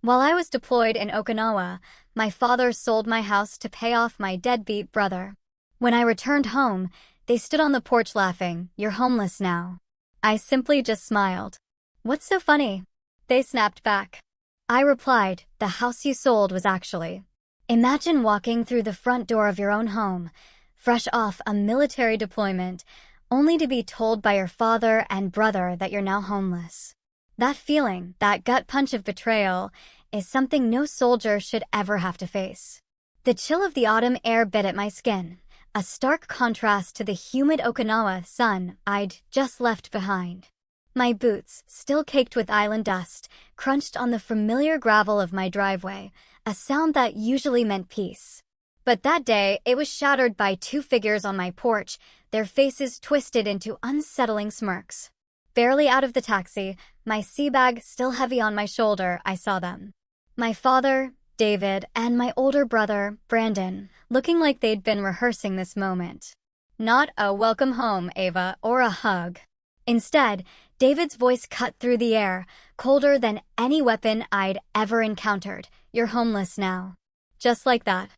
While I was deployed in Okinawa, my father sold my house to pay off my deadbeat brother. When I returned home, they stood on the porch laughing, "You're homeless now." I simply just smiled. "What's so funny?" They snapped back. I replied, "The house you sold was actually." Imagine walking through the front door of your own home, fresh off a military deployment, only to be told by your father and brother that you're now homeless. That feeling, that gut punch of betrayal, is something no soldier should ever have to face. The chill of the autumn air bit at my skin, a stark contrast to the humid Okinawa sun I'd just left behind. My boots, still caked with island dust, crunched on the familiar gravel of my driveway, a sound that usually meant peace. But that day, it was shattered by two figures on my porch, their faces twisted into unsettling smirks. Barely out of the taxi, my sea bag still heavy on my shoulder, I saw them. My father, David, and my older brother, Brandon, looking like they'd been rehearsing this moment. Not a "welcome home, Ava," or a hug. Instead, David's voice cut through the air, colder than any weapon I'd ever encountered. "You're homeless now." Just like that.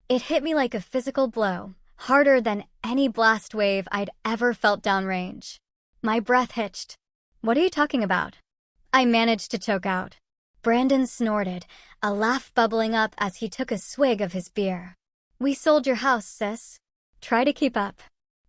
It hit me like a physical blow, harder than any blast wave I'd ever felt downrange. My breath hitched. "What are you talking about?" I managed to choke out. Brandon snorted, a laugh bubbling up as he took a swig of his beer. "We sold your house, sis. Try to keep up."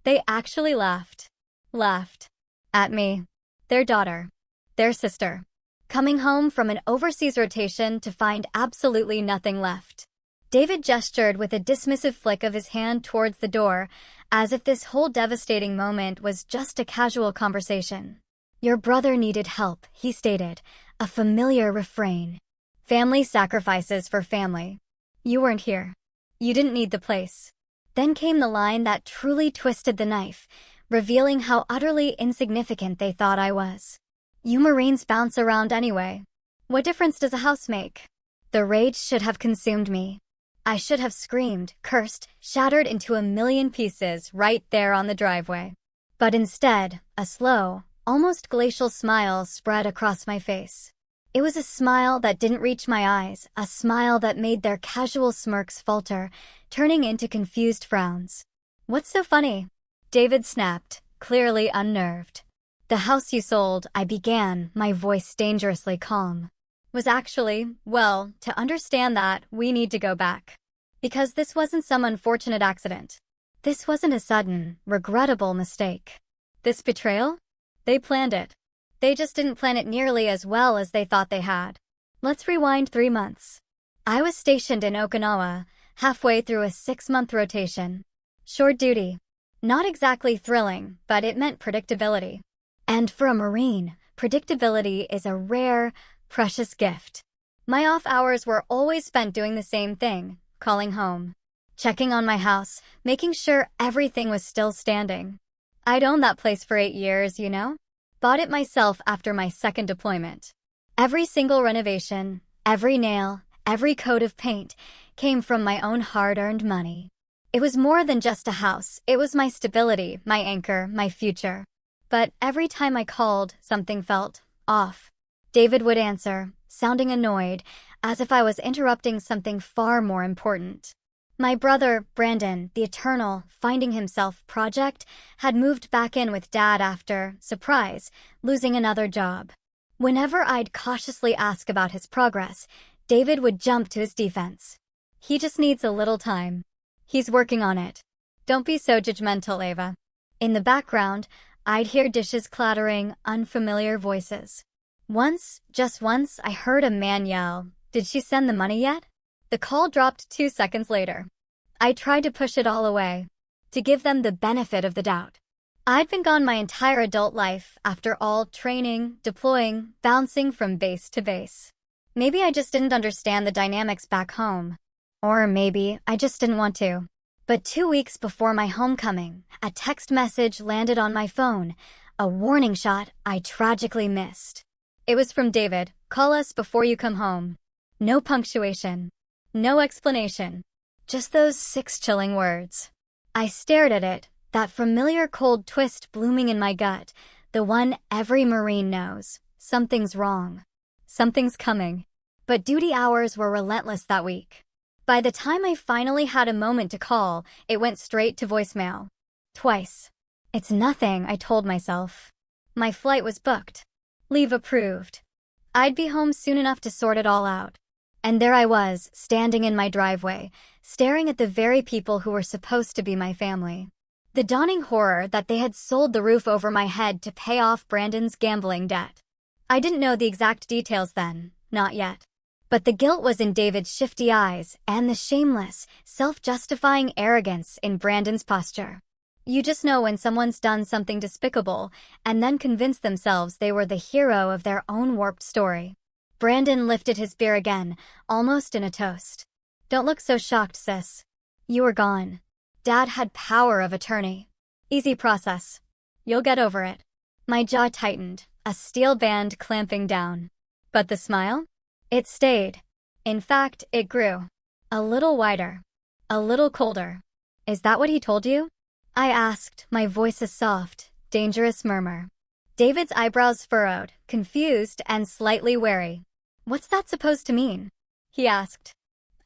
They actually laughed. Laughed. At me. Their daughter. Their sister. Coming home from an overseas rotation to find absolutely nothing left. David gestured with a dismissive flick of his hand towards the door, as if this whole devastating moment was just a casual conversation. "Your brother needed help," he stated, a familiar refrain. "Family sacrifices for family. You weren't here. You didn't need the place." Then came the line that truly twisted the knife, revealing how utterly insignificant they thought I was. "You Marines bounce around anyway. What difference does a house make?" The rage should have consumed me. I should have screamed, cursed, shattered into a million pieces right there on the driveway. But instead, a slow, almost glacial smile spread across my face. It was a smile that didn't reach my eyes, a smile that made their casual smirks falter, turning into confused frowns. "What's so funny?" David snapped, clearly unnerved. "The house you sold," I began, my voice dangerously calm, "was actually, well, to understand that, we need to go back. Because this wasn't some unfortunate accident. This wasn't a sudden, regrettable mistake. This betrayal? They planned it. They just didn't plan it nearly as well as they thought they had." Let's rewind 3 months. I was stationed in Okinawa, halfway through a 6-month rotation. Short duty. Not exactly thrilling, but it meant predictability. And for a Marine, predictability is a rare, precious gift. My off hours were always spent doing the same thing, calling home. Checking on my house, making sure everything was still standing. I'd owned that place for 8 years, you know? Bought it myself after my second deployment. Every single renovation, every nail, every coat of paint came from my own hard-earned money. It was more than just a house, it was my stability, my anchor, my future. But every time I called, something felt off. David would answer, sounding annoyed, as if I was interrupting something far more important. My brother, Brandon, the eternal finding himself project, had moved back in with Dad after, surprise, losing another job. Whenever I'd cautiously ask about his progress, David would jump to his defense. "He just needs a little time. He's working on it. Don't be so judgmental, Ava." In the background, I'd hear dishes clattering, unfamiliar voices. Once, just once, I heard a man yell, "Did she send the money yet?" The call dropped 2 seconds later. I tried to push it all away, to give them the benefit of the doubt. I'd been gone my entire adult life, after all, training, deploying, bouncing from base to base. Maybe I just didn't understand the dynamics back home. Or maybe I just didn't want to. But 2 weeks before my homecoming, a text message landed on my phone, a warning shot I tragically missed. It was from David, "Call us before you come home." No punctuation. No explanation. Just those 6 chilling words. I stared at it, that familiar cold twist blooming in my gut, the one every Marine knows. Something's wrong. Something's coming. But duty hours were relentless that week. By the time I finally had a moment to call, it went straight to voicemail. Twice. It's nothing, I told myself. My flight was booked. Leave approved. I'd be home soon enough to sort it all out. And there I was, standing in my driveway, staring at the very people who were supposed to be my family. The dawning horror that they had sold the roof over my head to pay off Brandon's gambling debt. I didn't know the exact details then, not yet. But the guilt was in David's shifty eyes and the shameless, self-justifying arrogance in Brandon's posture. You just know when someone's done something despicable and then convince themselves they were the hero of their own warped story. Brandon lifted his beer again, almost in a toast. Don't look so shocked, sis. You were gone. Dad had power of attorney. Easy process. You'll get over it. My jaw tightened, a steel band clamping down. But the smile? It stayed. In fact, it grew. A little wider. A little colder. Is that what he told you? I asked, my voice a soft, dangerous murmur. David's eyebrows furrowed, confused and slightly wary. What's that supposed to mean? He asked.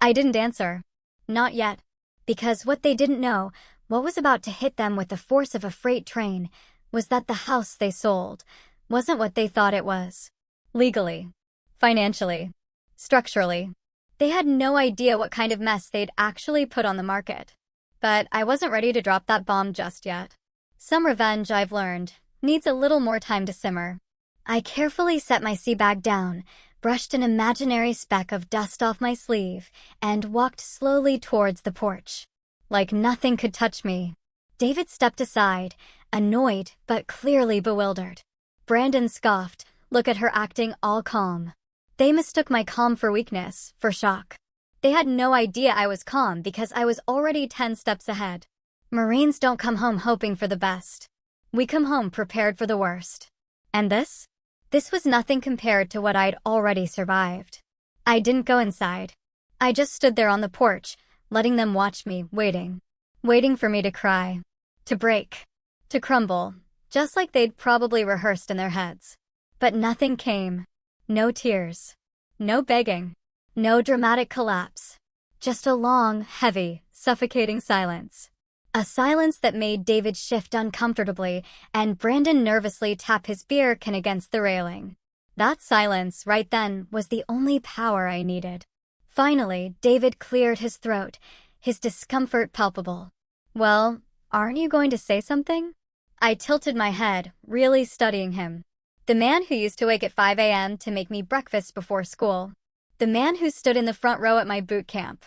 I didn't answer. Not yet. Because what they didn't know, what was about to hit them with the force of a freight train, was that the house they sold wasn't what they thought it was. Legally. Financially. Structurally. They had no idea what kind of mess they'd actually put on the market. But I wasn't ready to drop that bomb just yet. Some revenge, I've learned, needs a little more time to simmer. I carefully set my sea bag down, brushed an imaginary speck of dust off my sleeve, and walked slowly towards the porch. Like nothing could touch me. David stepped aside, annoyed but clearly bewildered. Brandon scoffed, look at her acting all calm. They mistook my calm for weakness, for shock. They had no idea I was calm because I was already 10 steps ahead. Marines don't come home hoping for the best. We come home prepared for the worst. And this? This was nothing compared to what I'd already survived. I didn't go inside. I just stood there on the porch, letting them watch me, waiting. Waiting for me to cry. To break. To crumble. Just like they'd probably rehearsed in their heads. But nothing came. No tears. No begging. No dramatic collapse. Just a long, heavy, suffocating silence. A silence that made David shift uncomfortably and Brandon nervously tap his beer can against the railing. That silence, right then, was the only power I needed. Finally, David cleared his throat, his discomfort palpable. Well, aren't you going to say something? I tilted my head, really studying him. The man who used to wake at 5 a.m. to make me breakfast before school. The man who stood in the front row at my boot camp.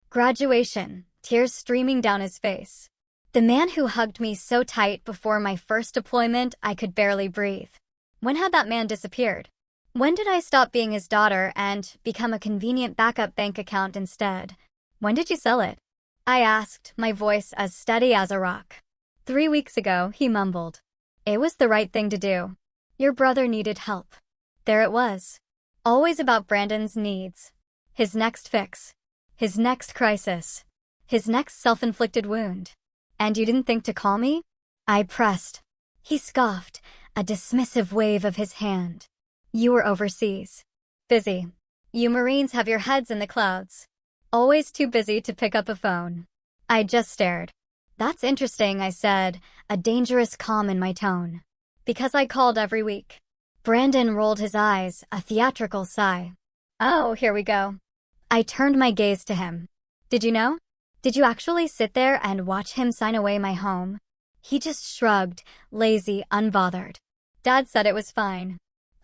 Graduation, tears streaming down his face. The man who hugged me so tight before my first deployment I could barely breathe. When had that man disappeared? When did I stop being his daughter and become a convenient backup bank account instead? When did you sell it? I asked, my voice as steady as a rock. 3 weeks ago, he mumbled. It was the right thing to do. Your brother needed help. There it was. Always about Brandon's needs. His next fix. His next crisis. His next self-inflicted wound. And you didn't think to call me? I pressed. He scoffed, a dismissive wave of his hand. You were overseas. Busy. You Marines have your heads in the clouds. Always too busy to pick up a phone. I just stared. That's interesting, I said, a dangerous calm in my tone. Because I called every week. Brandon rolled his eyes, a theatrical sigh. Oh, here we go. I turned my gaze to him. Did you know? Did you actually sit there and watch him sign away my home? He just shrugged, lazy, unbothered. Dad said it was fine.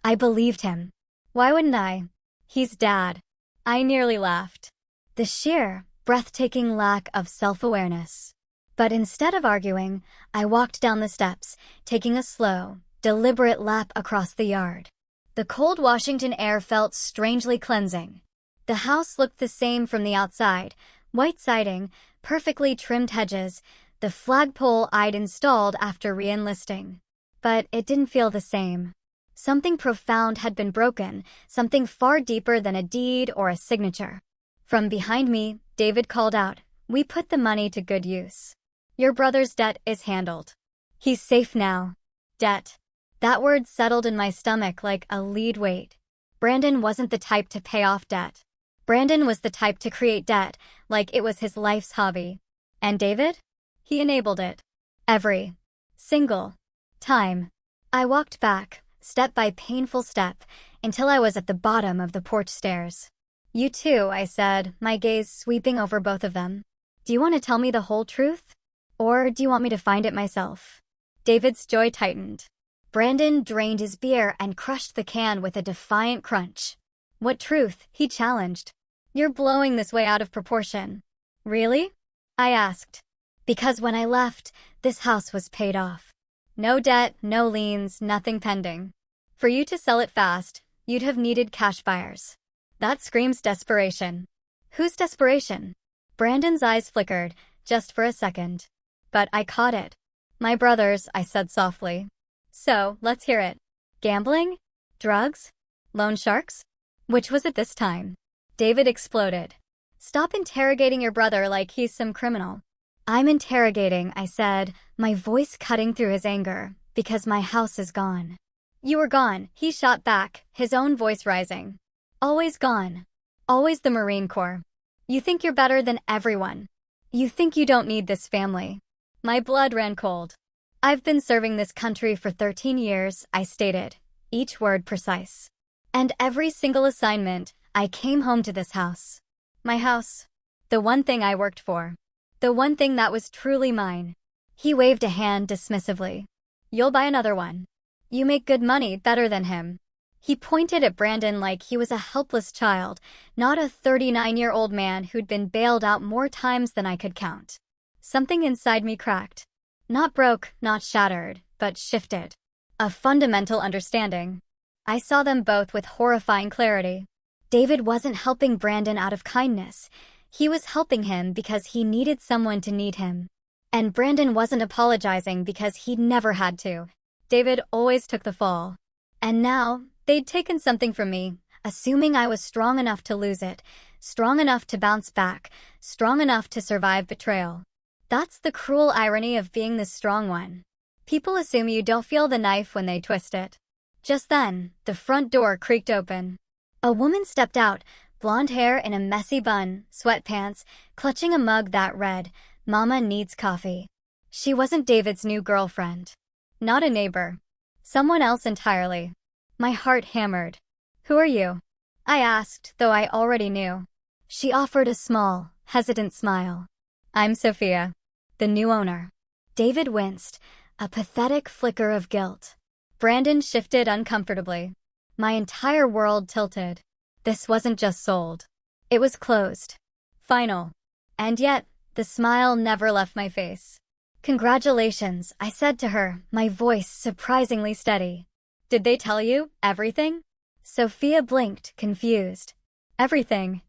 I believed him. Why wouldn't I? He's Dad. I nearly laughed. The sheer, breathtaking lack of self-awareness. But instead of arguing, I walked down the steps, taking a slow, deliberate lap across the yard. The cold Washington air felt strangely cleansing. The house looked the same from the outside, white siding, perfectly trimmed hedges, the flagpole I'd installed after re-enlisting. But it didn't feel the same. Something profound had been broken, something far deeper than a deed or a signature. From behind me, David called out, "We put the money to good use. Your brother's debt is handled. He's safe now." Debt. That word settled in my stomach like a lead weight. Brandon wasn't the type to pay off debt. Brandon was the type to create debt, like it was his life's hobby. And David? He enabled it. Every single time. I walked back, step by painful step, until I was at the bottom of the porch stairs. You too, I said, my gaze sweeping over both of them. Do you want to tell me the whole truth? Or do you want me to find it myself? David's jaw tightened. Brandon drained his beer and crushed the can with a defiant crunch. What truth? He challenged. You're blowing this way out of proportion. Really? I asked. Because when I left, this house was paid off. No debt, no liens, nothing pending. For you to sell it fast, you'd have needed cash buyers. That screams desperation. Whose desperation? Brandon's eyes flickered, just for a second. But I caught it. My brother's, I said softly. So, let's hear it. Gambling? Drugs? Loan sharks? Which was it this time? David exploded. Stop interrogating your brother like he's some criminal. I'm interrogating, I said, my voice cutting through his anger, because my house is gone. You were gone, he shot back, his own voice rising. Always gone. Always the Marine Corps. You think you're better than everyone. You think you don't need this family. My blood ran cold. I've been serving this country for 13 years, I stated, each word precise. And every single assignment, I came home to this house. My house. The one thing I worked for. The one thing that was truly mine. He waved a hand dismissively. You'll buy another one. You make good money, better than him. He pointed at Brandon like he was a helpless child, not a 39-year-old man who'd been bailed out more times than I could count. Something inside me cracked. Not broke, not shattered, but shifted. A fundamental understanding. I saw them both with horrifying clarity. David wasn't helping Brandon out of kindness. He was helping him because he needed someone to need him. And Brandon wasn't apologizing because he'd never had to. David always took the fall. And now, they'd taken something from me, assuming I was strong enough to lose it, strong enough to bounce back, strong enough to survive betrayal. That's the cruel irony of being the strong one. People assume you don't feel the knife when they twist it. Just then, the front door creaked open. A woman stepped out, blonde hair in a messy bun, sweatpants, clutching a mug that read, "Mama needs coffee." She wasn't David's new girlfriend. Not a neighbor. Someone else entirely. My heart hammered. Who are you? I asked, though I already knew. She offered a small, hesitant smile. I'm Sophia, the new owner. David winced, a pathetic flicker of guilt. Brandon shifted uncomfortably. My entire world tilted. This wasn't just sold. It was closed. Final. And yet, the smile never left my face. Congratulations, I said to her, my voice surprisingly steady. Did they tell you everything? Sophia blinked, confused. Everything.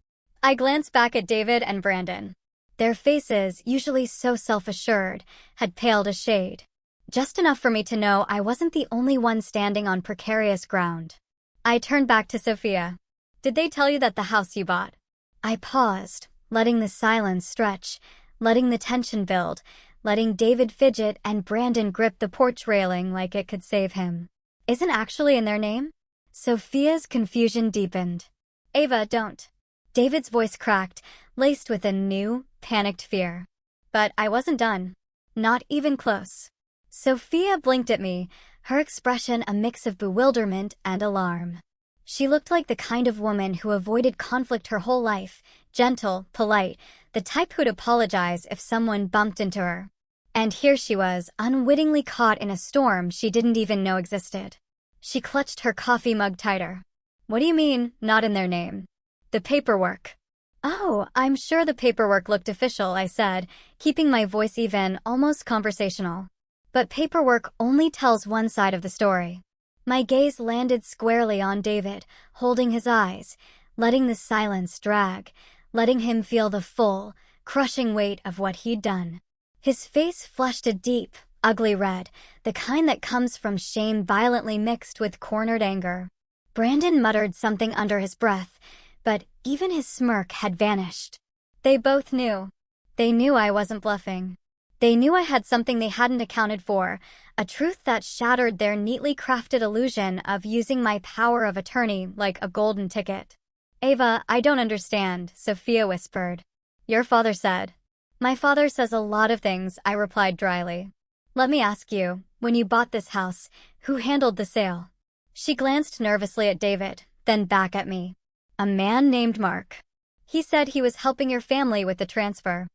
I glanced back at David and Brandon. Their faces, usually so self-assured, had paled a shade. Just enough for me to know I wasn't the only one standing on precarious ground. I turned back to Sophia. Did they tell you that the house you bought? I paused, letting the silence stretch, letting the tension build, letting David fidget and Brandon grip the porch railing like it could save him. Isn't actually in their name? Sophia's confusion deepened. Ava, don't. David's voice cracked, laced with a new, panicked fear. But I wasn't done. Not even close. Sophia blinked at me, her expression a mix of bewilderment and alarm. She looked like the kind of woman who avoided conflict her whole life, gentle, polite, the type who'd apologize if someone bumped into her. And here she was, unwittingly caught in a storm she didn't even know existed. She clutched her coffee mug tighter. What do you mean, not in their name? The paperwork. Oh, I'm sure the paperwork looked official, I said, keeping my voice even, almost conversational. But paperwork only tells one side of the story. My gaze landed squarely on David, holding his eyes, letting the silence drag, letting him feel the full, crushing weight of what he'd done. His face flushed a deep, ugly red, the kind that comes from shame violently mixed with cornered anger. Brandon muttered something under his breath, but even his smirk had vanished. They both knew. They knew I wasn't bluffing. They knew I had something they hadn't accounted for, a truth that shattered their neatly crafted illusion of using my power of attorney like a golden ticket. "Ava, I don't understand," Sophia whispered. "Your father said." "My father says a lot of things," I replied dryly. "Let me ask you, when you bought this house, who handled the sale?" She glanced nervously at David, then back at me. "A man named Mark. He said he was helping your family with the transfer."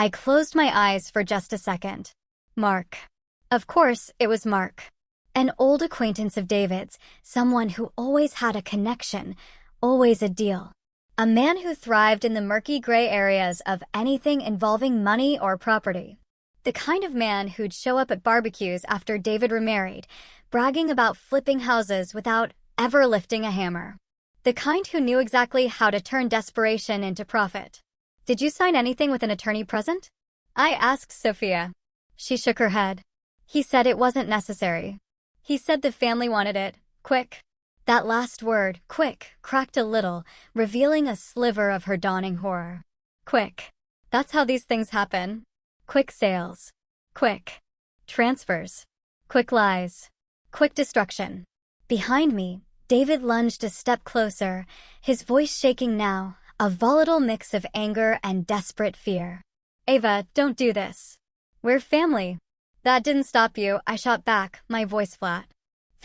I closed my eyes for just a second. Mark. Of course, it was Mark. An old acquaintance of David's, someone who always had a connection, always a deal. A man who thrived in the murky gray areas of anything involving money or property. The kind of man who'd show up at barbecues after David remarried, bragging about flipping houses without ever lifting a hammer. The kind who knew exactly how to turn desperation into profit. "Did you sign anything with an attorney present?" I asked Sophia. She shook her head. "He said it wasn't necessary. He said the family wanted it, quick." That last word, quick, cracked a little, revealing a sliver of her dawning horror. Quick. That's how these things happen. Quick sales. Quick transfers. Quick lies. Quick destruction. Behind me, David lunged a step closer, his voice shaking now, a volatile mix of anger and desperate fear. "Ava, don't do this. We're family." "That didn't stop you," I shot back, my voice flat.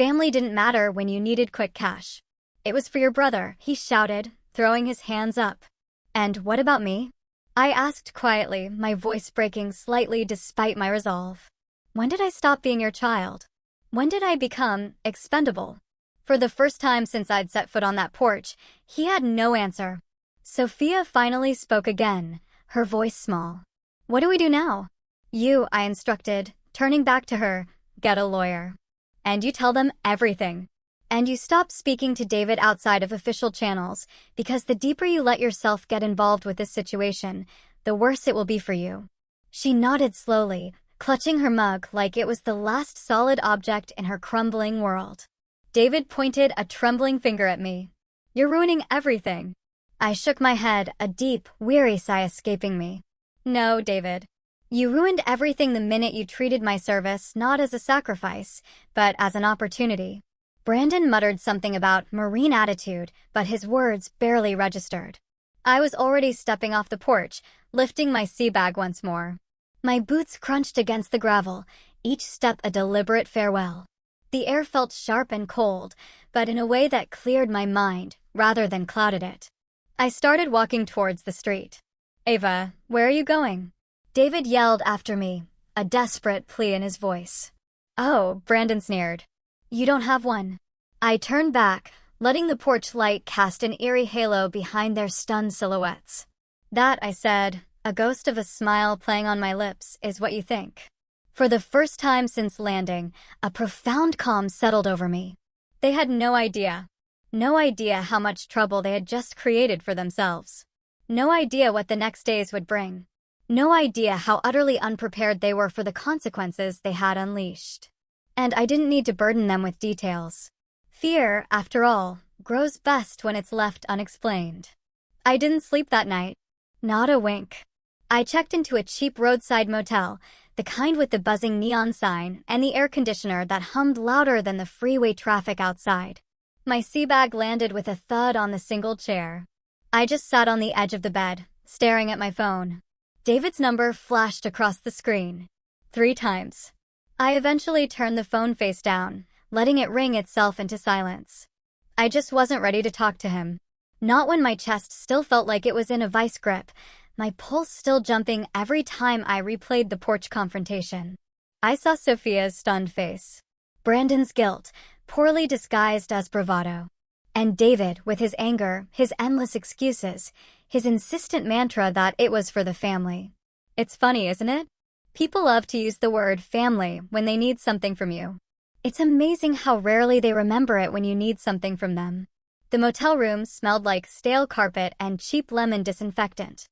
"Family didn't matter when you needed quick cash. It was for your brother," he shouted, throwing his hands up. "And what about me?" I asked quietly, my voice breaking slightly despite my resolve. "When did I stop being your child? When did I become expendable?" For the first time since I'd set foot on that porch, he had no answer. Sophia finally spoke again, her voice small. "What do we do now?" "You," I instructed, turning back to her, "get a lawyer. And you tell them everything. And you stop speaking to David outside of official channels, because the deeper you let yourself get involved with this situation, the worse it will be for you." She nodded slowly, clutching her mug like it was the last solid object in her crumbling world. David pointed a trembling finger at me. "You're ruining everything." I shook my head, a deep, weary sigh escaping me. "No, David. You ruined everything the minute you treated my service not as a sacrifice, but as an opportunity." Brandon muttered something about marine attitude, but his words barely registered. I was already stepping off the porch, lifting my sea bag once more. My boots crunched against the gravel, each step a deliberate farewell. The air felt sharp and cold, but in a way that cleared my mind rather than clouded it. I started walking towards the street. "Ava, where are you going?" David yelled after me, a desperate plea in his voice. "Oh," Brandon sneered. "You don't have one." I turned back, letting the porch light cast an eerie halo behind their stunned silhouettes. "That," I said, a ghost of a smile playing on my lips, "is what you think." For the first time since landing, a profound calm settled over me. They had no idea. No idea how much trouble they had just created for themselves. No idea what the next days would bring. No idea how utterly unprepared they were for the consequences they had unleashed. And I didn't need to burden them with details. Fear, after all, grows best when it's left unexplained. I didn't sleep that night. Not a wink. I checked into a cheap roadside motel, the kind with the buzzing neon sign and the air conditioner that hummed louder than the freeway traffic outside. My sea bag landed with a thud on the single chair. I just sat on the edge of the bed, staring at my phone. David's number flashed across the screen. 3 times. I eventually turned the phone face down, letting it ring itself into silence. I just wasn't ready to talk to him. Not when my chest still felt like it was in a vice grip, my pulse still jumping every time I replayed the porch confrontation. I saw Sophia's stunned face. Brandon's guilt, poorly disguised as bravado. And David, with his anger, his endless excuses, his insistent mantra that it was for the family. It's funny, isn't it? People love to use the word family when they need something from you. It's amazing how rarely they remember it when you need something from them. The motel room smelled like stale carpet and cheap lemon disinfectant.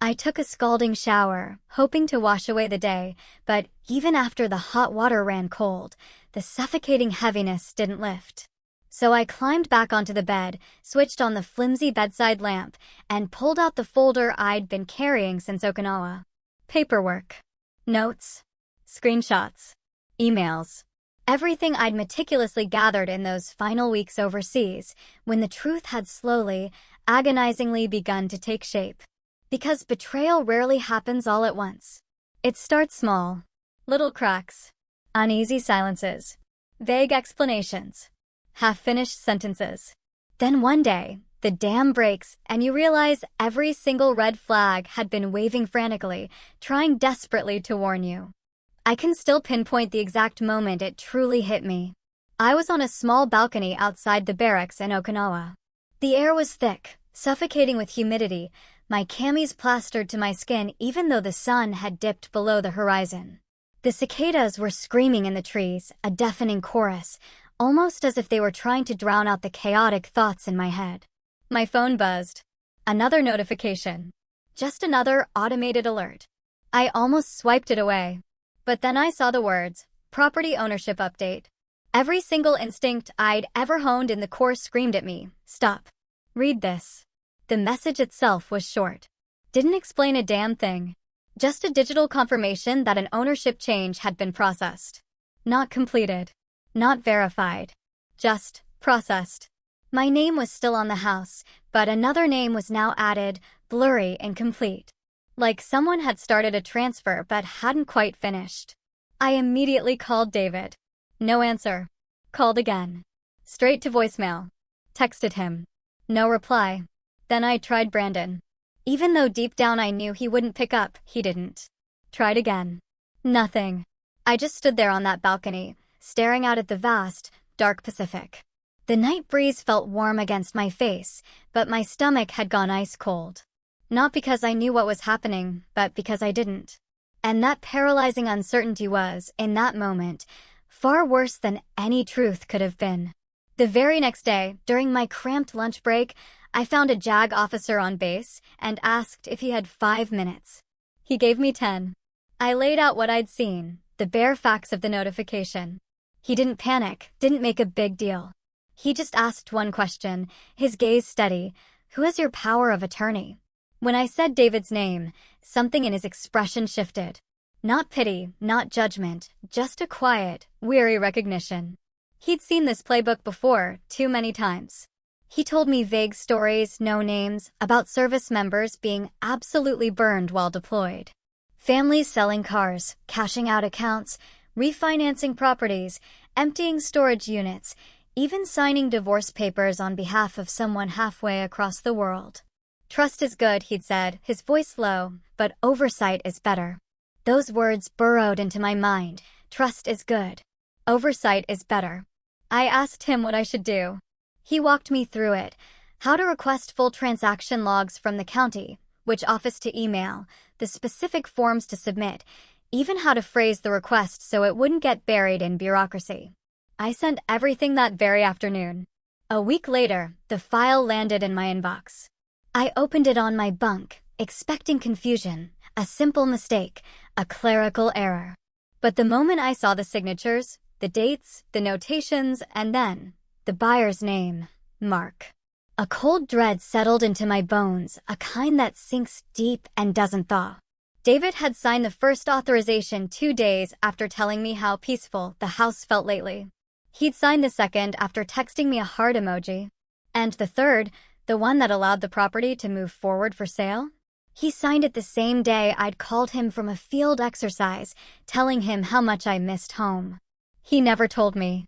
I took a scalding shower, hoping to wash away the day, but even after the hot water ran cold, the suffocating heaviness didn't lift. So I climbed back onto the bed, switched on the flimsy bedside lamp, and pulled out the folder I'd been carrying since Okinawa. Paperwork. Notes, screenshots, emails. Everything I'd meticulously gathered in those final weeks overseas, when the truth had slowly, agonizingly begun to take shape. Because betrayal rarely happens all at once. It starts small. Little cracks. Uneasy silences. Vague explanations. Half-finished sentences. Then one day, the dam breaks and you realize every single red flag had been waving frantically, trying desperately to warn you. I can still pinpoint the exact moment it truly hit me. I was on a small balcony outside the barracks in Okinawa. The air was thick, suffocating with humidity, my camis plastered to my skin even though the sun had dipped below the horizon. The cicadas were screaming in the trees, a deafening chorus, almost as if they were trying to drown out the chaotic thoughts in my head. My phone buzzed. Another notification. Just another automated alert. I almost swiped it away. But then I saw the words, property ownership update. Every single instinct I'd ever honed in the course screamed at me, stop. Read this. The message itself was short. Didn't explain a damn thing. Just a digital confirmation that an ownership change had been processed. Not completed. Not verified. Just processed. My name was still on the house, but another name was now added, blurry and incomplete. Like someone had started a transfer but hadn't quite finished. I immediately called David. No answer. Called again. Straight to voicemail. Texted him. No reply. Then I tried Brandon. Even though deep down I knew he wouldn't pick up, he didn't. Tried again. Nothing. I just stood there on that balcony, staring out at the vast, dark Pacific. The night breeze felt warm against my face, but my stomach had gone ice cold. Not because I knew what was happening, but because I didn't. And that paralyzing uncertainty was, in that moment, far worse than any truth could have been. The very next day, during my cramped lunch break, I found a JAG officer on base and asked if he had 5 minutes. He gave me 10. I laid out what I'd seen, the bare facts of the notification. He didn't panic, didn't make a big deal. He just asked one question, his gaze steady. Who has your power of attorney? When I said David's name, something in his expression shifted. Not pity, not judgment, just a quiet, weary recognition. He'd seen this playbook before, too many times. He told me vague stories, no names, about service members being absolutely burned while deployed. Families selling cars, cashing out accounts, refinancing properties, emptying storage units, even signing divorce papers on behalf of someone halfway across the world. Trust is good, he'd said, his voice low, but oversight is better. Those words burrowed into my mind. Trust is good. Oversight is better. I asked him what I should do. He walked me through it. How to request full transaction logs from the county, which office to email, the specific forms to submit, even how to phrase the request so it wouldn't get buried in bureaucracy. I sent everything that very afternoon. A week later, the file landed in my inbox. I opened it on my bunk, expecting confusion, a simple mistake, a clerical error. But the moment I saw the signatures, the dates, the notations, and then the buyer's name, Mark. A cold dread settled into my bones, a kind that sinks deep and doesn't thaw. David had signed the first authorization 2 days after telling me how peaceful the house felt lately. He'd signed the second after texting me a heart emoji. And the third, the one that allowed the property to move forward for sale? He signed it the same day I'd called him from a field exercise, telling him how much I missed home. He never told me.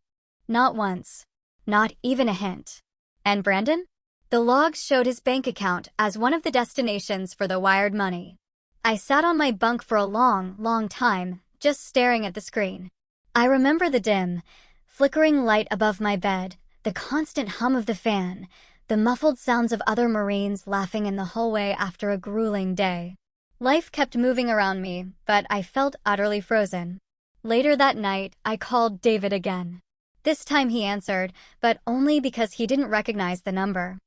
Not once. Not even a hint. And Brandon? The logs showed his bank account as one of the destinations for the wired money. I sat on my bunk for a long time, just staring at the screen. I remember the dim, flickering light above my bed, the constant hum of the fan, the muffled sounds of other Marines laughing in the hallway after a grueling day. Life kept moving around me, but I felt utterly frozen. Later that night, I called David again. This time he answered, but only because he didn't recognize the number.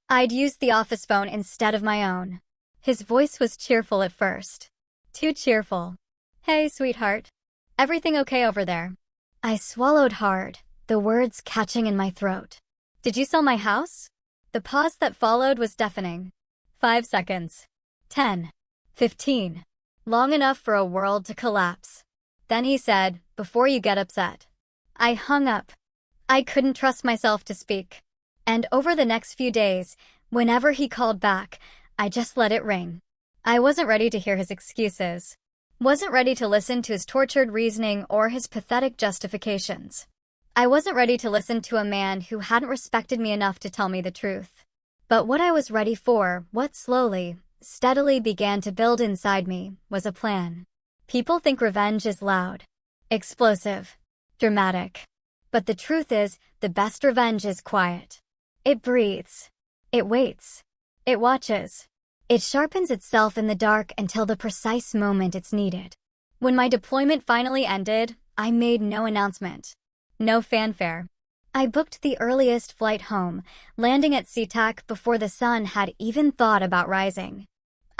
I'd used the office phone instead of my own. His voice was cheerful at first. Too cheerful. Hey, sweetheart. Everything okay over there? I swallowed hard, the words catching in my throat. Did you sell my house? The pause that followed was deafening. 5 seconds. 10. 15. Long enough for a world to collapse. Then he said, "Before you get upset." I hung up. I couldn't trust myself to speak. And over the next few days, whenever he called back, I just let it ring. I wasn't ready to hear his excuses. Wasn't ready to listen to his tortured reasoning or his pathetic justifications. I wasn't ready to listen to a man who hadn't respected me enough to tell me the truth. But what I was ready for, what slowly, steadily began to build inside me, was a plan. People think revenge is loud, explosive, dramatic. But the truth is, the best revenge is quiet. It breathes. It waits. It watches. It sharpens itself in the dark until the precise moment it's needed. When my deployment finally ended, I made no announcement. No fanfare. I booked the earliest flight home, landing at SeaTac before the sun had even thought about rising.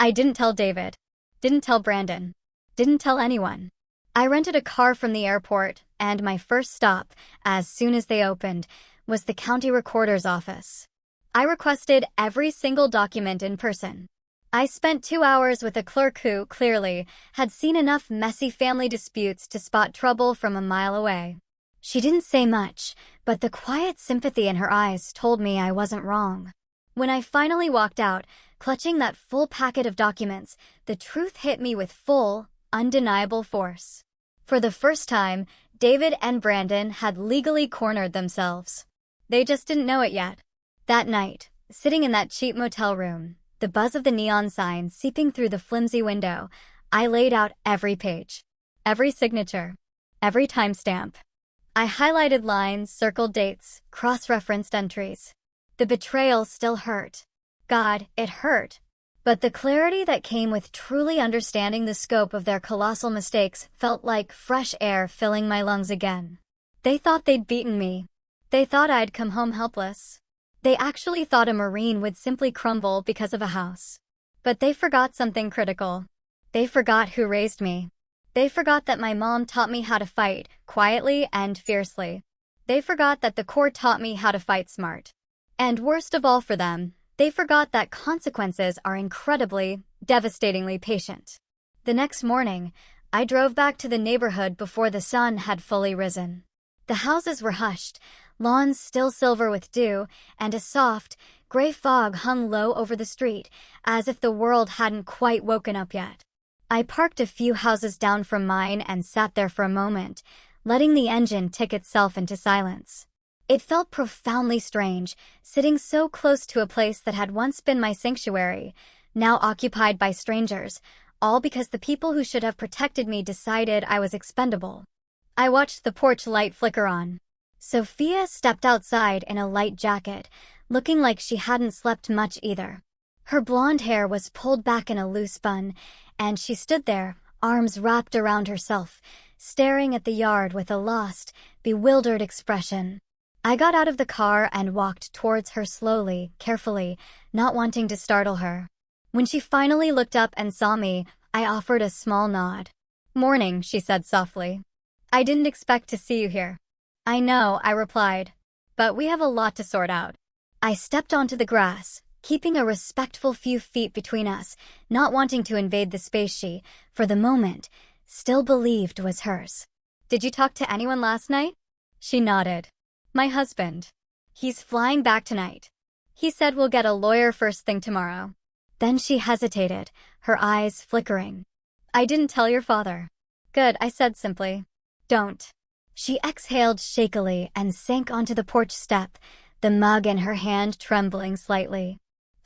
I didn't tell David. Didn't tell Brandon. Didn't tell anyone. I rented a car from the airport, and my first stop, as soon as they opened, was the county recorder's office. I requested every single document in person. I spent 2 hours with a clerk who, clearly, had seen enough messy family disputes to spot trouble from a mile away. She didn't say much, but the quiet sympathy in her eyes told me I wasn't wrong. When I finally walked out, clutching that full packet of documents, the truth hit me with full, undeniable force. For the first time, David and Brandon had legally cornered themselves. They just didn't know it yet. That night, sitting in that cheap motel room, the buzz of the neon sign seeping through the flimsy window, I laid out every page, every signature, every timestamp. I highlighted lines, circled dates, cross-referenced entries. The betrayal still hurt. God, it hurt. But the clarity that came with truly understanding the scope of their colossal mistakes felt like fresh air filling my lungs again. They thought they'd beaten me. They thought I'd come home helpless. They actually thought a Marine would simply crumble because of a house. But they forgot something critical. They forgot who raised me. They forgot that my mom taught me how to fight, quietly and fiercely. They forgot that the Corps taught me how to fight smart. And worst of all for them, they forgot that consequences are incredibly, devastatingly patient. The next morning, I drove back to the neighborhood before the sun had fully risen. The houses were hushed, lawns still silver with dew, and a soft, gray fog hung low over the street, as if the world hadn't quite woken up yet. I parked a few houses down from mine and sat there for a moment, letting the engine tick itself into silence. It felt profoundly strange, sitting so close to a place that had once been my sanctuary, now occupied by strangers, all because the people who should have protected me decided I was expendable. I watched the porch light flicker on. Sophia stepped outside in a light jacket, looking like she hadn't slept much either. Her blonde hair was pulled back in a loose bun, and she stood there, arms wrapped around herself, staring at the yard with a lost, bewildered expression. I got out of the car and walked towards her slowly, carefully, not wanting to startle her. When she finally looked up and saw me, I offered a small nod. "Morning," she said softly. "I didn't expect to see you here." "I know," I replied, "but we have a lot to sort out." I stepped onto the grass, keeping a respectful few feet between us, not wanting to invade the space she, for the moment, still believed was hers. "Did you talk to anyone last night?" She nodded. "My husband. He's flying back tonight. He said we'll get a lawyer first thing tomorrow." Then she hesitated, her eyes flickering. "I didn't tell your father." "Good," I said simply. "Don't." She exhaled shakily and sank onto the porch step, the mug in her hand trembling slightly.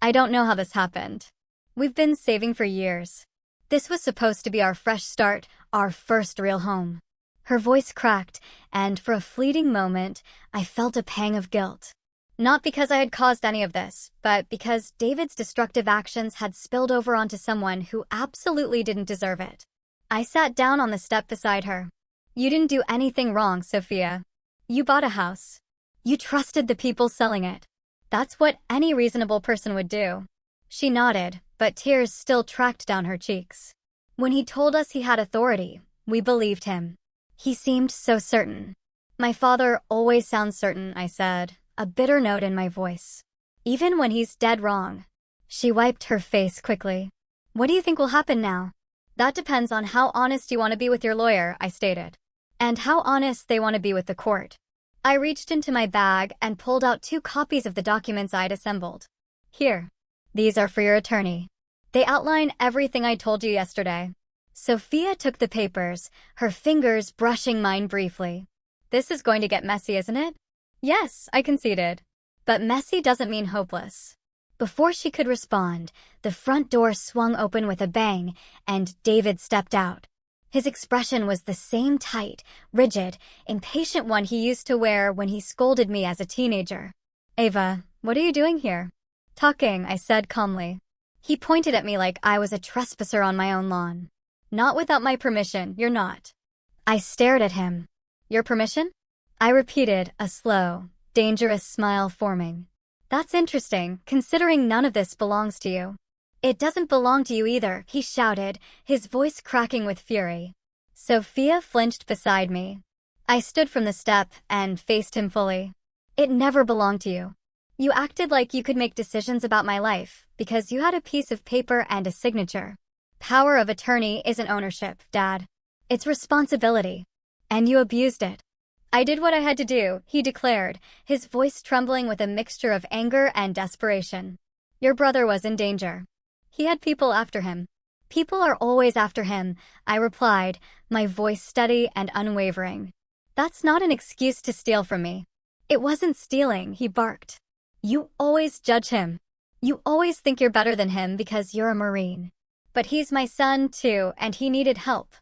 "I don't know how this happened. We've been saving for years. This was supposed to be our fresh start, our first real home." Her voice cracked, and for a fleeting moment, I felt a pang of guilt. Not because I had caused any of this, but because David's destructive actions had spilled over onto someone who absolutely didn't deserve it. I sat down on the step beside her. "You didn't do anything wrong, Sophia. You bought a house. You trusted the people selling it. That's what any reasonable person would do." She nodded, but tears still tracked down her cheeks. "When he told us he had authority, we believed him. He seemed so certain." "My father always sounds certain," I said, a bitter note in my voice. "Even when he's dead wrong." She wiped her face quickly. "What do you think will happen now?" That depends on how honest you want to be with your lawyer, I stated. And how honest they want to be with the court. I reached into my bag and pulled out 2 copies of the documents I'd assembled. Here. These are for your attorney. They outline everything I told you yesterday. Sophia took the papers, her fingers brushing mine briefly. This is going to get messy, isn't it? Yes, I conceded. But messy doesn't mean hopeless. Before she could respond, the front door swung open with a bang, and David stepped out. His expression was the same tight, rigid, impatient one he used to wear when he scolded me as a teenager. Ava, what are you doing here? Talking, I said calmly. He pointed at me like I was a trespasser on my own lawn. Not without my permission, you're not. I stared at him. Your permission? I repeated, a slow, dangerous smile forming. That's interesting, considering none of this belongs to you. It doesn't belong to you either, he shouted, his voice cracking with fury. Sophia flinched beside me. I stood from the step and faced him fully. It never belonged to you. You acted like you could make decisions about my life, because you had a piece of paper and a signature. Power of attorney isn't ownership, Dad. It's responsibility. And you abused it. I did what I had to do, he declared, his voice trembling with a mixture of anger and desperation. Your brother was in danger. He had people after him. People are always after him, I replied, my voice steady and unwavering. That's not an excuse to steal from me. It wasn't stealing, he barked. You always judge him. You always think you're better than him because you're a Marine. But he's my son, too, and he needed help.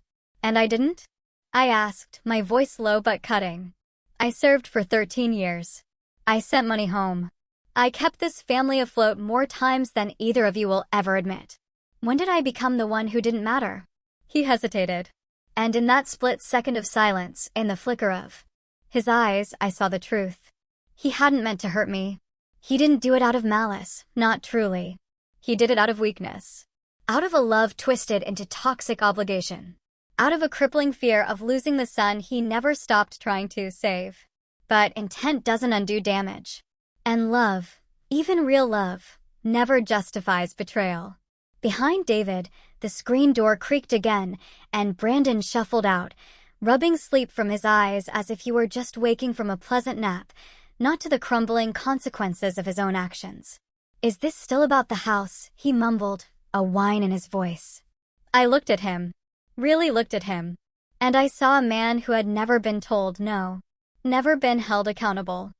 And I didn't? I asked, my voice low but cutting. I served for 13 years. I sent money home. I kept this family afloat more times than either of you will ever admit. When did I become the one who didn't matter? He hesitated. And in that split second of silence, in the flicker of his eyes, I saw the truth. He hadn't meant to hurt me. He didn't do it out of malice, not truly. He did it out of weakness. Out of a love twisted into toxic obligation. Out of a crippling fear of losing the son he never stopped trying to save. But intent doesn't undo damage. And love, even real love, never justifies betrayal. Behind David, the screen door creaked again, and Brandon shuffled out, rubbing sleep from his eyes as if he were just waking from a pleasant nap, not to the crumbling consequences of his own actions. Is this still about the house? He mumbled, a whine in his voice. I looked at him. Really looked at him. And I saw a man who had never been told no. Never been held accountable.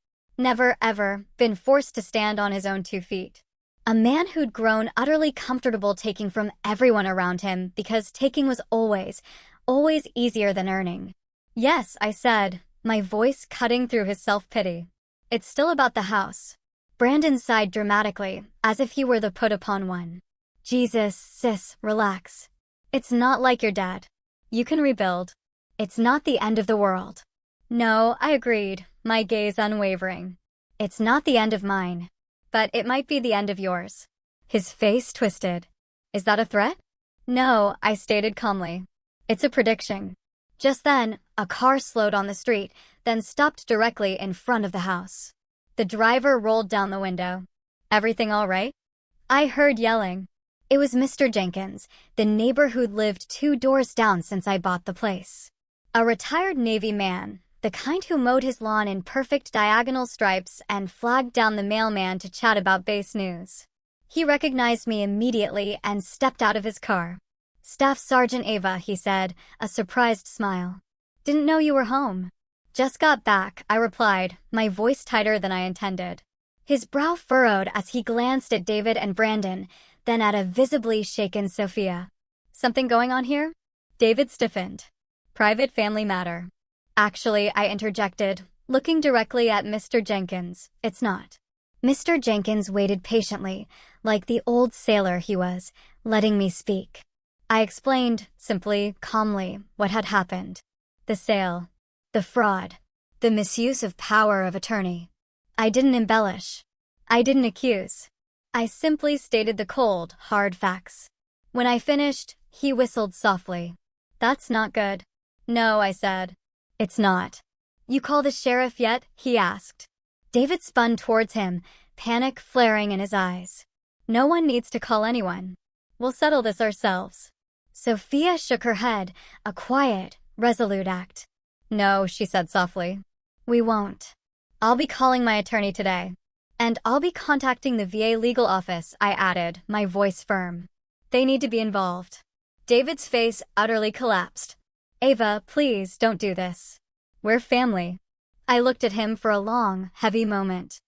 Never, ever, been forced to stand on his own 2 feet. A man who'd grown utterly comfortable taking from everyone around him because taking was always easier than earning. Yes, I said, my voice cutting through his self-pity. It's still about the house. Brandon sighed dramatically, as if he were the put-upon one. Jesus, sis, relax. It's not like your dad. You can rebuild. It's not the end of the world. No, I agreed, my gaze unwavering. It's not the end of mine. But it might be the end of yours. His face twisted. Is that a threat? No, I stated calmly. It's a prediction. Just then, a car slowed on the street, then stopped directly in front of the house. The driver rolled down the window. Everything all right? I heard yelling. It was Mr. Jenkins, the neighbor who'd lived 2 doors down since I bought the place. A retired Navy man, the kind who mowed his lawn in perfect diagonal stripes and flagged down the mailman to chat about base news. He recognized me immediately and stepped out of his car. Staff Sergeant Ava, he said, a surprised smile. Didn't know you were home. Just got back, I replied, my voice tighter than I intended. His brow furrowed as he glanced at David and Brandon, then at a visibly shaken Sophia. Something going on here? David stiffened. Private family matter. Actually, I interjected, looking directly at Mr. Jenkins. It's not. Mr. Jenkins waited patiently, like the old sailor he was, letting me speak. I explained, simply, calmly, what had happened. The sale. The fraud. The misuse of power of attorney. I didn't embellish. I didn't accuse. I simply stated the cold, hard facts. When I finished, he whistled softly. That's not good. No, I said. It's not. You call the sheriff yet? He asked. David spun towards him, panic flaring in his eyes. No one needs to call anyone. We'll settle this ourselves. Sophia shook her head, a quiet, resolute act. No, she said softly. We won't. I'll be calling my attorney today. And I'll be contacting the VA legal office, I added, my voice firm. They need to be involved. David's face utterly collapsed. Ava, please don't do this. We're family. I looked at him for a long, heavy moment.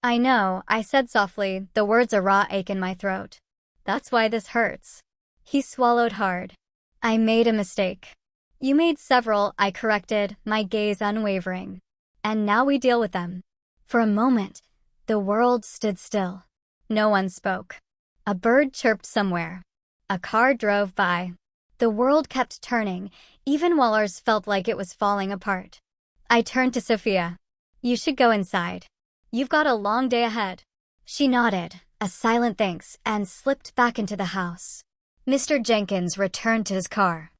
I know, I said softly, the words a raw ache in my throat. That's why this hurts. He swallowed hard. I made a mistake. You made several, I corrected, my gaze unwavering. And now we deal with them. For a moment, the world stood still. No one spoke. A bird chirped somewhere. A car drove by. The world kept turning, even while ours felt like it was falling apart. I turned to Sophia. You should go inside. You've got a long day ahead. She nodded, a silent thanks, and slipped back into the house. Mr. Jenkins returned to his car.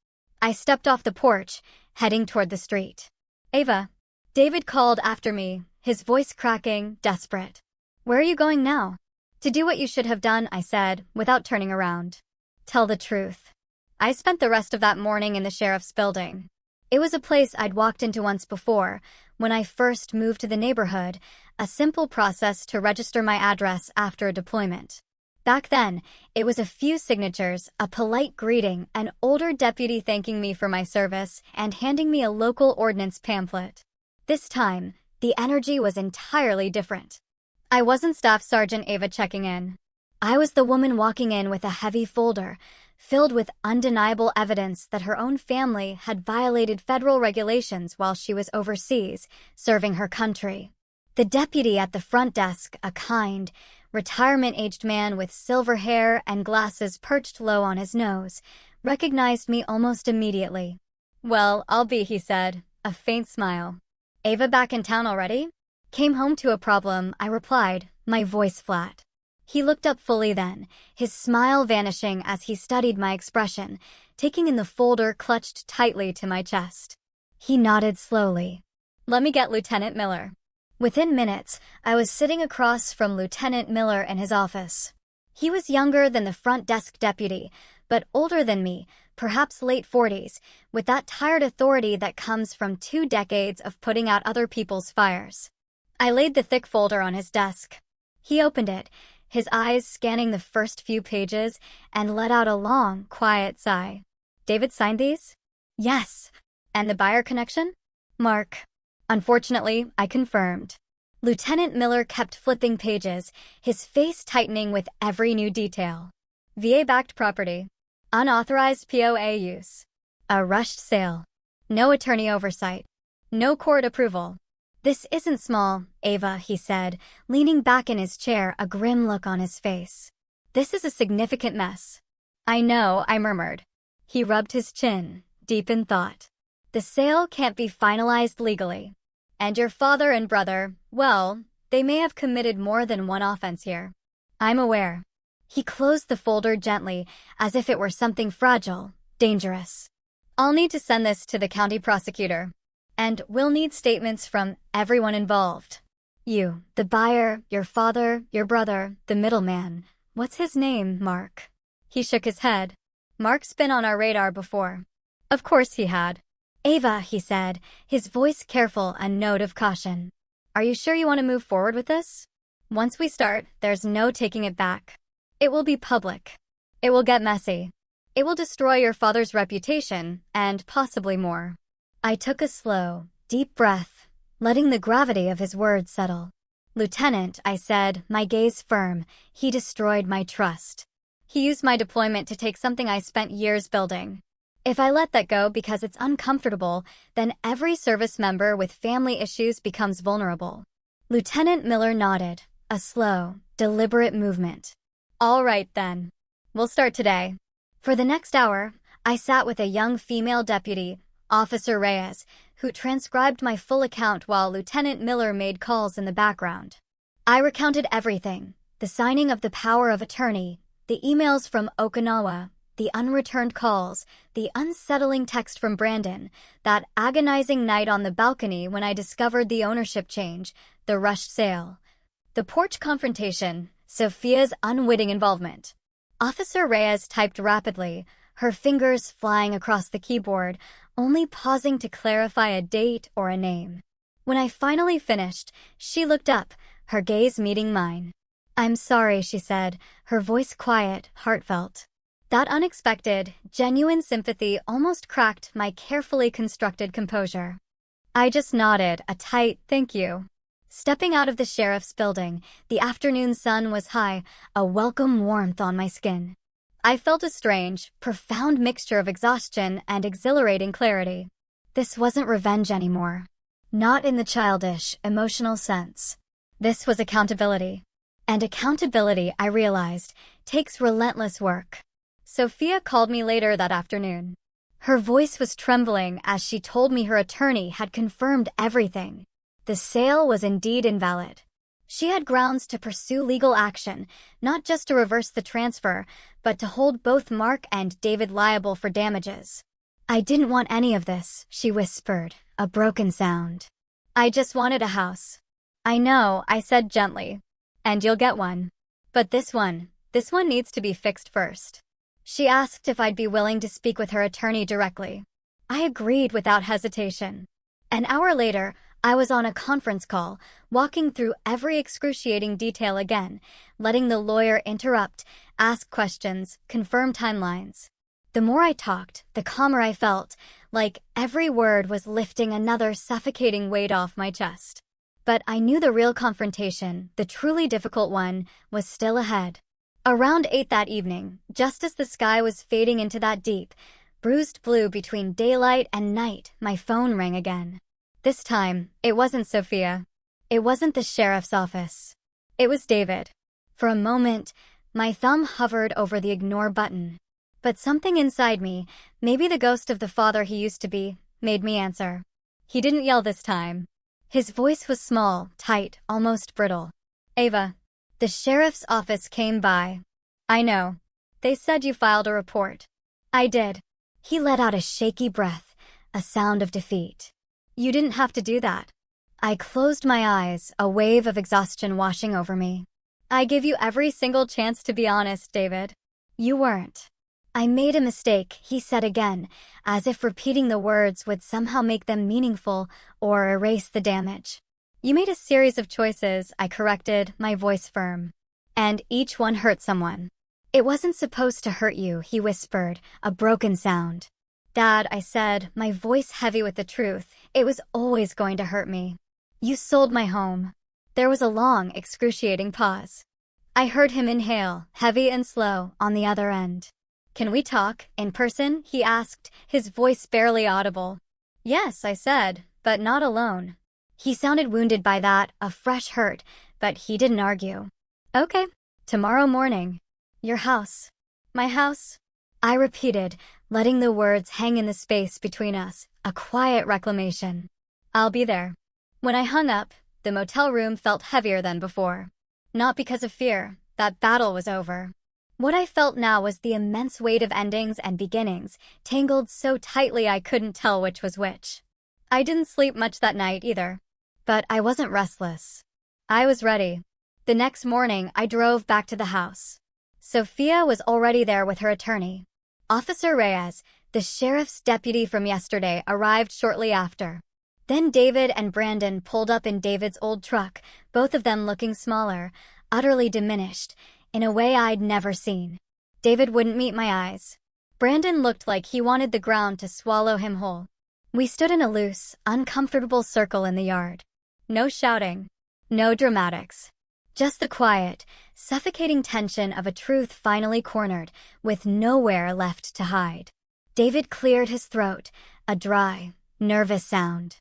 I stepped off the porch, heading toward the street. Ava. David called after me, his voice cracking, desperate. Where are you going now? To do what you should have done, I said, without turning around. Tell the truth. I spent the rest of that morning in the sheriff's building. It was a place I'd walked into once before, when I first moved to the neighborhood, a simple process to register my address after a deployment. Back then, it was a few signatures, a polite greeting, an older deputy thanking me for my service, and handing me a local ordnance pamphlet. This time, the energy was entirely different. I wasn't Staff Sergeant Ava checking in. I was the woman walking in with a heavy folder, filled with undeniable evidence that her own family had violated federal regulations while she was overseas, serving her country. The deputy at the front desk, a kind, retirement-aged man with silver hair and glasses perched low on his nose, recognized me almost immediately. Well, I'll be, he said, a faint smile. Ava back in town already? Came home to a problem, I replied, my voice flat. He looked up fully then, his smile vanishing as he studied my expression, taking in the folder clutched tightly to my chest. He nodded slowly. Let me get Lieutenant Miller. Within minutes, I was sitting across from Lieutenant Miller in his office. He was younger than the front desk deputy, but older than me, perhaps late 40s, with that tired authority that comes from 2 decades of putting out other people's fires. I laid the thick folder on his desk. He opened it, his eyes scanning the first few pages, and let out a long, quiet sigh. David signed these? Yes. And the buyer connection? Mark. Unfortunately, I confirmed. Lieutenant Miller kept flipping pages, his face tightening with every new detail. VA-backed property. Unauthorized POA use. A rushed sale. No attorney oversight. No court approval. This isn't small, Ava, he said, leaning back in his chair, a grim look on his face. This is a significant mess. I know, I murmured. He rubbed his chin, deep in thought. The sale can't be finalized legally. And your father and brother, well, they may have committed more than one offense here. I'm aware. He closed the folder gently, as if it were something fragile, dangerous. I'll need to send this to the county prosecutor. And we'll need statements from everyone involved. You, the buyer, your father, your brother, the middleman. What's his name, Mark? He shook his head. Mark's been on our radar before. Of course he had. Ava, he said, his voice careful, a note of caution. Are you sure you want to move forward with this? Once we start, there's no taking it back. It will be public. It will get messy. It will destroy your father's reputation, and possibly more. I took a slow, deep breath, letting the gravity of his words settle. Lieutenant, I said, my gaze firm, he destroyed my trust. He used my deployment to take something I spent years building. If I let that go because it's uncomfortable, then every service member with family issues becomes vulnerable. Lieutenant Miller nodded, a slow, deliberate movement. All right, then. We'll start today. For the next hour, I sat with a young female deputy, Officer Reyes, who transcribed my full account while Lieutenant Miller made calls in the background. I recounted everything, the signing of the power of attorney, the emails from Okinawa, the unreturned calls, the unsettling text from Brandon, that agonizing night on the balcony when I discovered the ownership change, the rushed sale, the porch confrontation, Sophia's unwitting involvement. Officer Reyes typed rapidly, her fingers flying across the keyboard, only pausing to clarify a date or a name. When I finally finished, she looked up, her gaze meeting mine. "I'm sorry," she said, her voice quiet, heartfelt. That unexpected, genuine sympathy almost cracked my carefully constructed composure. I just nodded a tight thank you. Stepping out of the sheriff's building, the afternoon sun was high, a welcome warmth on my skin. I felt a strange, profound mixture of exhaustion and exhilarating clarity. This wasn't revenge anymore. Not in the childish, emotional sense. This was accountability. And accountability, I realized, takes relentless work. Sophia called me later that afternoon. Her voice was trembling as she told me her attorney had confirmed everything. The sale was indeed invalid. She had grounds to pursue legal action, not just to reverse the transfer, but to hold both Mark and David liable for damages. "I didn't want any of this," she whispered, a broken sound. "I just wanted a house." "I know," I said gently. "And you'll get one. But this one needs to be fixed first." She asked if I'd be willing to speak with her attorney directly. I agreed without hesitation. An hour later, I was on a conference call, walking through every excruciating detail again, letting the lawyer interrupt, ask questions, confirm timelines. The more I talked, the calmer I felt, like every word was lifting another suffocating weight off my chest. But I knew the real confrontation, the truly difficult one, was still ahead. Around 8 that evening, just as the sky was fading into that deep, bruised blue between daylight and night, my phone rang again. This time, it wasn't Sophia. It wasn't the sheriff's office. It was David. For a moment, my thumb hovered over the ignore button. But something inside me, maybe the ghost of the father he used to be, made me answer. He didn't yell this time. His voice was small, tight, almost brittle. "Ava, the sheriff's office came by. I know. They said you filed a report." "I did." He let out a shaky breath, a sound of defeat. "You didn't have to do that." I closed my eyes, a wave of exhaustion washing over me. "I give you every single chance to be honest, David. You weren't." "I made a mistake," he said again, as if repeating the words would somehow make them meaningful or erase the damage. "You made a series of choices," I corrected, my voice firm. "And each one hurt someone." "It wasn't supposed to hurt you," he whispered, a broken sound. "Dad," I said, my voice heavy with the truth, "it was always going to hurt me. You sold my home." There was a long, excruciating pause. I heard him inhale, heavy and slow, on the other end. "Can we talk, in person?" he asked, his voice barely audible. "Yes," I said, "but not alone." He sounded wounded by that, a fresh hurt, but he didn't argue. "Okay, tomorrow morning. Your house." "My house?" I repeated, letting the words hang in the space between us, a quiet reclamation. "I'll be there." When I hung up, the motel room felt heavier than before. Not because of fear, that battle was over. What I felt now was the immense weight of endings and beginnings, tangled so tightly I couldn't tell which was which. I didn't sleep much that night either. But I wasn't restless. I was ready. The next morning, I drove back to the house. Sophia was already there with her attorney. Officer Reyes, the sheriff's deputy from yesterday, arrived shortly after. Then David and Brandon pulled up in David's old truck, both of them looking smaller, utterly diminished, in a way I'd never seen. David wouldn't meet my eyes. Brandon looked like he wanted the ground to swallow him whole. We stood in a loose, uncomfortable circle in the yard. No shouting. No dramatics. Just the quiet, suffocating tension of a truth finally cornered, with nowhere left to hide. David cleared his throat, a dry, nervous sound.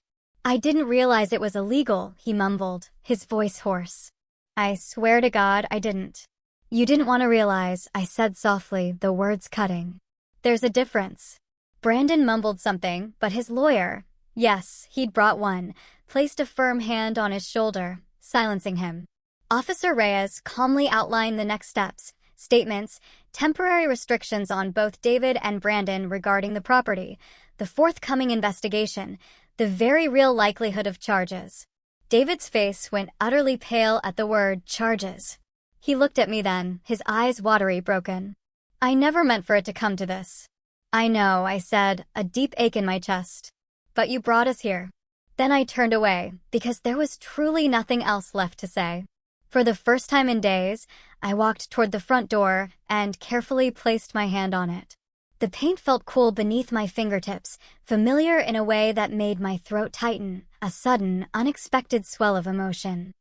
"I didn't realize it was illegal," he mumbled, his voice hoarse. "I swear to God I didn't." "You didn't want to realize," I said softly, the words cutting. "There's a difference." Brandon mumbled something, but his lawyer, yes, he'd brought one, placed a firm hand on his shoulder, silencing him. Officer Reyes calmly outlined the next steps, statements, temporary restrictions on both David and Brandon regarding the property, the forthcoming investigation, the very real likelihood of charges. David's face went utterly pale at the word charges. He looked at me then, his eyes watery, broken. "I never meant for it to come to this." I know, I said, a deep ache in my chest. But you brought us here. Then I turned away, because there was truly nothing else left to say. For the first time in days, I walked toward the front door and carefully placed my hand on it. The paint felt cool beneath my fingertips, familiar in a way that made my throat tighten, a sudden, unexpected swell of emotion.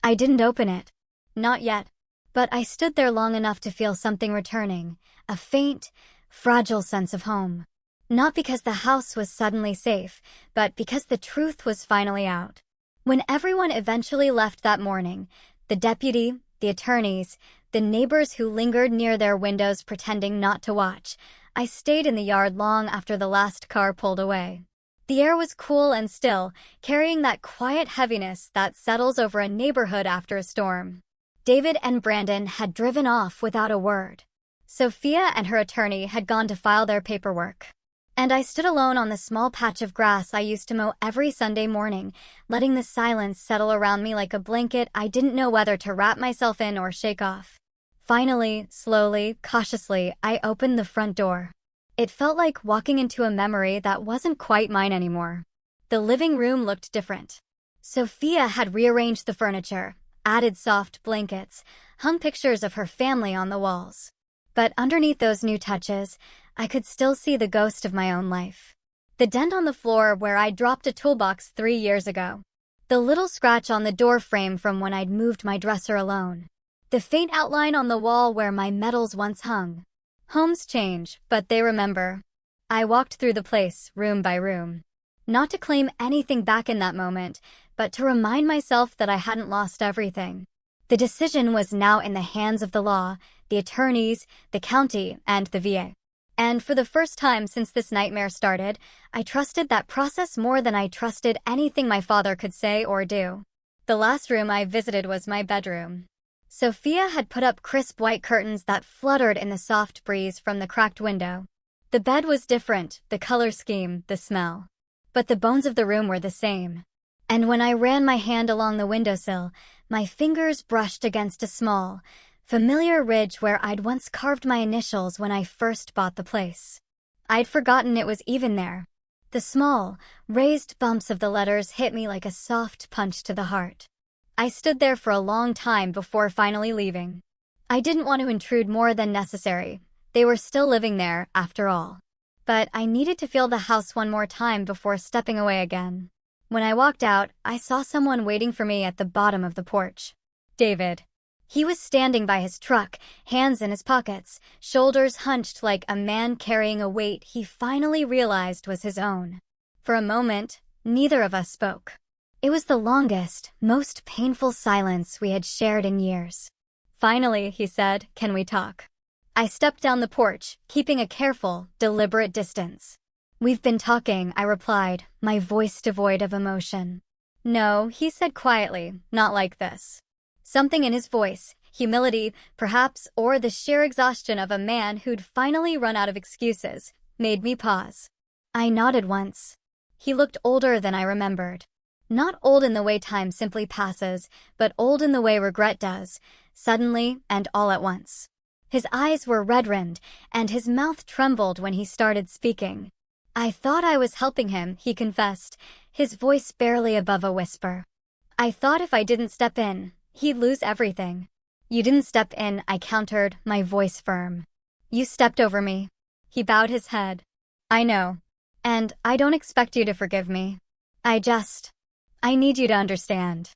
I didn't open it. Not yet. But I stood there long enough to feel something returning, a faint, fragile sense of home. Not because the house was suddenly safe, but because the truth was finally out. When everyone eventually left that morning, the deputy, the attorneys, the neighbors who lingered near their windows pretending not to watch, I stayed in the yard long after the last car pulled away. The air was cool and still, carrying that quiet heaviness that settles over a neighborhood after a storm. David and Brandon had driven off without a word. Sophia and her attorney had gone to file their paperwork. And I stood alone on the small patch of grass I used to mow every Sunday morning, letting the silence settle around me like a blanket I didn't know whether to wrap myself in or shake off. Finally, slowly, cautiously, I opened the front door. It felt like walking into a memory that wasn't quite mine anymore. The living room looked different. Sophia had rearranged the furniture, added soft blankets, hung pictures of her family on the walls. But underneath those new touches, I could still see the ghost of my own life. The dent on the floor where I'd dropped a toolbox 3 years ago. The little scratch on the door frame from when I'd moved my dresser alone. The faint outline on the wall where my medals once hung. Homes change, but they remember. I walked through the place, room by room. Not to claim anything back in that moment, but to remind myself that I hadn't lost everything. The decision was now in the hands of the law, the attorneys, the county, and the VA. And for the first time since this nightmare started, I trusted that process more than I trusted anything my father could say or do. The last room I visited was my bedroom. Sophia had put up crisp white curtains that fluttered in the soft breeze from the cracked window. The bed was different, the color scheme, the smell. But the bones of the room were the same. And when I ran my hand along the windowsill, my fingers brushed against a small, familiar ridge where I'd once carved my initials when I first bought the place. I'd forgotten it was even there. The small, raised bumps of the letters hit me like a soft punch to the heart. I stood there for a long time before finally leaving. I didn't want to intrude more than necessary. They were still living there, after all. But I needed to feel the house one more time before stepping away again. When I walked out, I saw someone waiting for me at the bottom of the porch. David. He was standing by his truck, hands in his pockets, shoulders hunched like a man carrying a weight he finally realized was his own. For a moment, neither of us spoke. It was the longest, most painful silence we had shared in years. Finally, he said, "Can we talk?" I stepped down the porch, keeping a careful, deliberate distance. "We've been talking," I replied, my voice devoid of emotion. "No," he said quietly, "not like this." Something in his voice, humility, perhaps, or the sheer exhaustion of a man who'd finally run out of excuses, made me pause. I nodded once. He looked older than I remembered. Not old in the way time simply passes, but old in the way regret does, suddenly and all at once. His eyes were red-rimmed, and his mouth trembled when he started speaking. I thought I was helping him, he confessed, his voice barely above a whisper. I thought if I didn't step in, he'd lose everything. "You didn't step in," I countered, my voice firm. "You stepped over me." He bowed his head. "I know. And I don't expect you to forgive me. I need you to understand."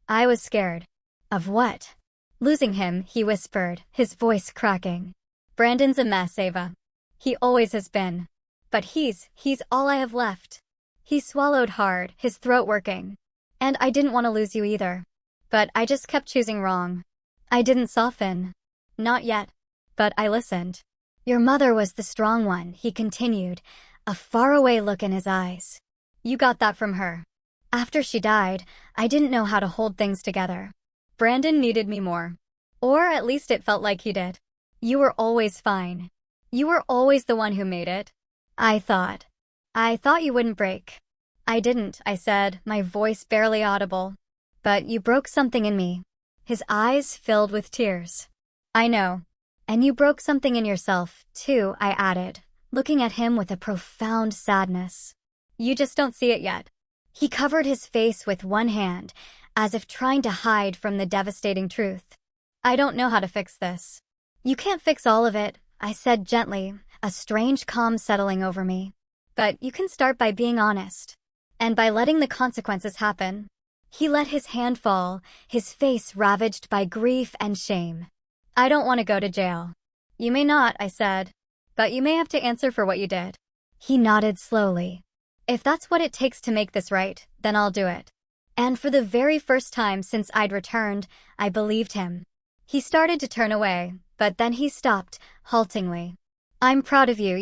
I was scared. Of what? "Losing him," he whispered, his voice cracking. "Brandon's a mess, Ava. He always has been. But he's all I have left." He swallowed hard, his throat working. "And I didn't want to lose you either. But I just kept choosing wrong. I didn't soften. Not yet. But I listened." "Your mother was the strong one," he continued, a faraway look in his eyes. "You got that from her. After she died, I didn't know how to hold things together. Brandon needed me more. Or at least it felt like he did. You were always fine. You were always the one who made it. I thought you wouldn't break." "I didn't," I said, my voice barely audible. "But you broke something in me." His eyes filled with tears. "I know. And you broke something in yourself, too," I added, looking at him with a profound sadness. You just don't see it yet. He covered his face with one hand, as if trying to hide from the devastating truth. I don't know how to fix this. You can't fix all of it, I said gently, a strange calm settling over me. But you can start by being honest. And by letting the consequences happen. He let his hand fall, his face ravaged by grief and shame. I don't want to go to jail. You may not, I said. But you may have to answer for what you did. He nodded slowly. If that's what it takes to make this right, then I'll do it. And for the very first time since I'd returned, I believed him. He started to turn away, but then he stopped, haltingly. I'm proud of you,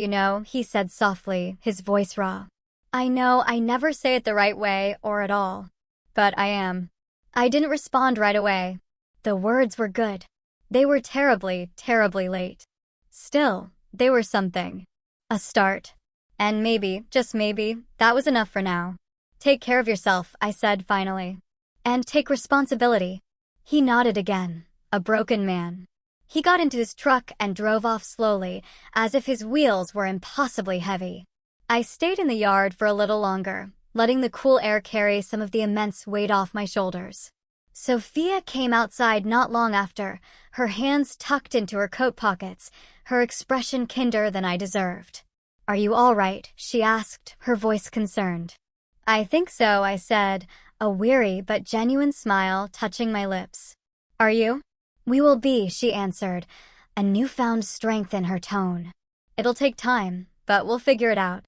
he said softly, his voice raw. I know I never say it the right way or at all. But I am. I didn't respond right away. The words were good. They were terribly, terribly late. Still, they were something. A start. And maybe, just maybe, that was enough for now. Take care of yourself, I said finally. And take responsibility. He nodded again, a broken man. He got into his truck and drove off slowly, as if his wheels were impossibly heavy. I stayed in the yard for a little longer, letting the cool air carry some of the immense weight off my shoulders. Sophia came outside not long after, her hands tucked into her coat pockets, her expression kinder than I deserved. Are you all right? She asked, her voice concerned. I think so, I said, a weary but genuine smile touching my lips. Are you? We will be, she answered, a newfound strength in her tone. It'll take time, but we'll figure it out.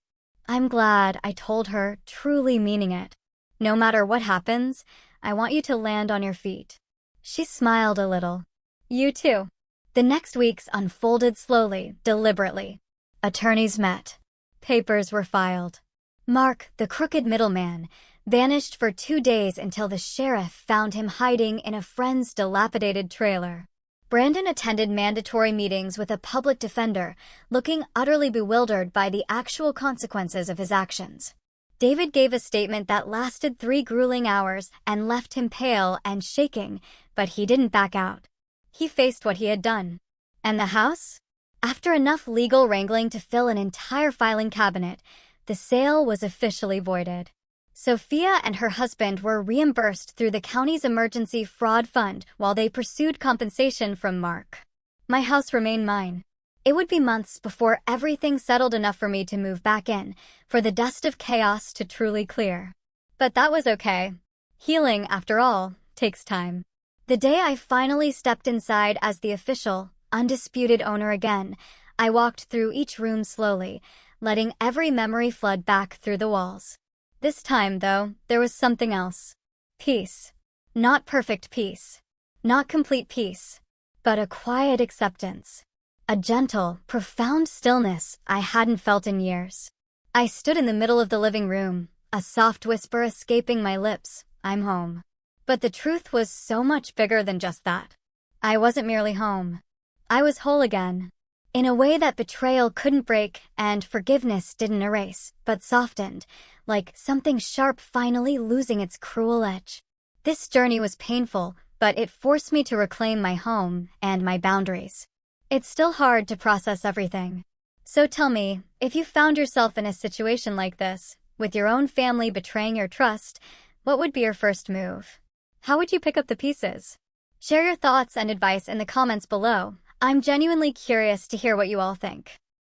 I'm glad, I told her, truly meaning it. No matter what happens, I want you to land on your feet. She smiled a little. You too. The next weeks unfolded slowly, deliberately. Attorneys met. Papers were filed. Mark, the crooked middleman, vanished for 2 days until the sheriff found him hiding in a friend's dilapidated trailer. Brandon attended mandatory meetings with a public defender, looking utterly bewildered by the actual consequences of his actions. David gave a statement that lasted 3 grueling hours and left him pale and shaking, but he didn't back out. He faced what he had done. And the house? After enough legal wrangling to fill an entire filing cabinet, the sale was officially voided. Sophia and her husband were reimbursed through the county's emergency fraud fund while they pursued compensation from Mark. My house remained mine. It would be months before everything settled enough for me to move back in, for the dust of chaos to truly clear. But that was okay. Healing, after all, takes time. The day I finally stepped inside as the official, undisputed owner again, I walked through each room slowly, letting every memory flood back through the walls. This time, though, there was something else. Peace. Not perfect peace. Not complete peace. But a quiet acceptance. A gentle, profound stillness I hadn't felt in years. I stood in the middle of the living room, a soft whisper escaping my lips, I'm home. But the truth was so much bigger than just that. I wasn't merely home. I was whole again. In a way that betrayal couldn't break and forgiveness didn't erase, but softened, like something sharp finally losing its cruel edge. This journey was painful, but it forced me to reclaim my home and my boundaries. It's still hard to process everything. So tell me, if you found yourself in a situation like this, with your own family betraying your trust, what would be your first move? How would you pick up the pieces? Share your thoughts and advice in the comments below. I'm genuinely curious to hear what you all think.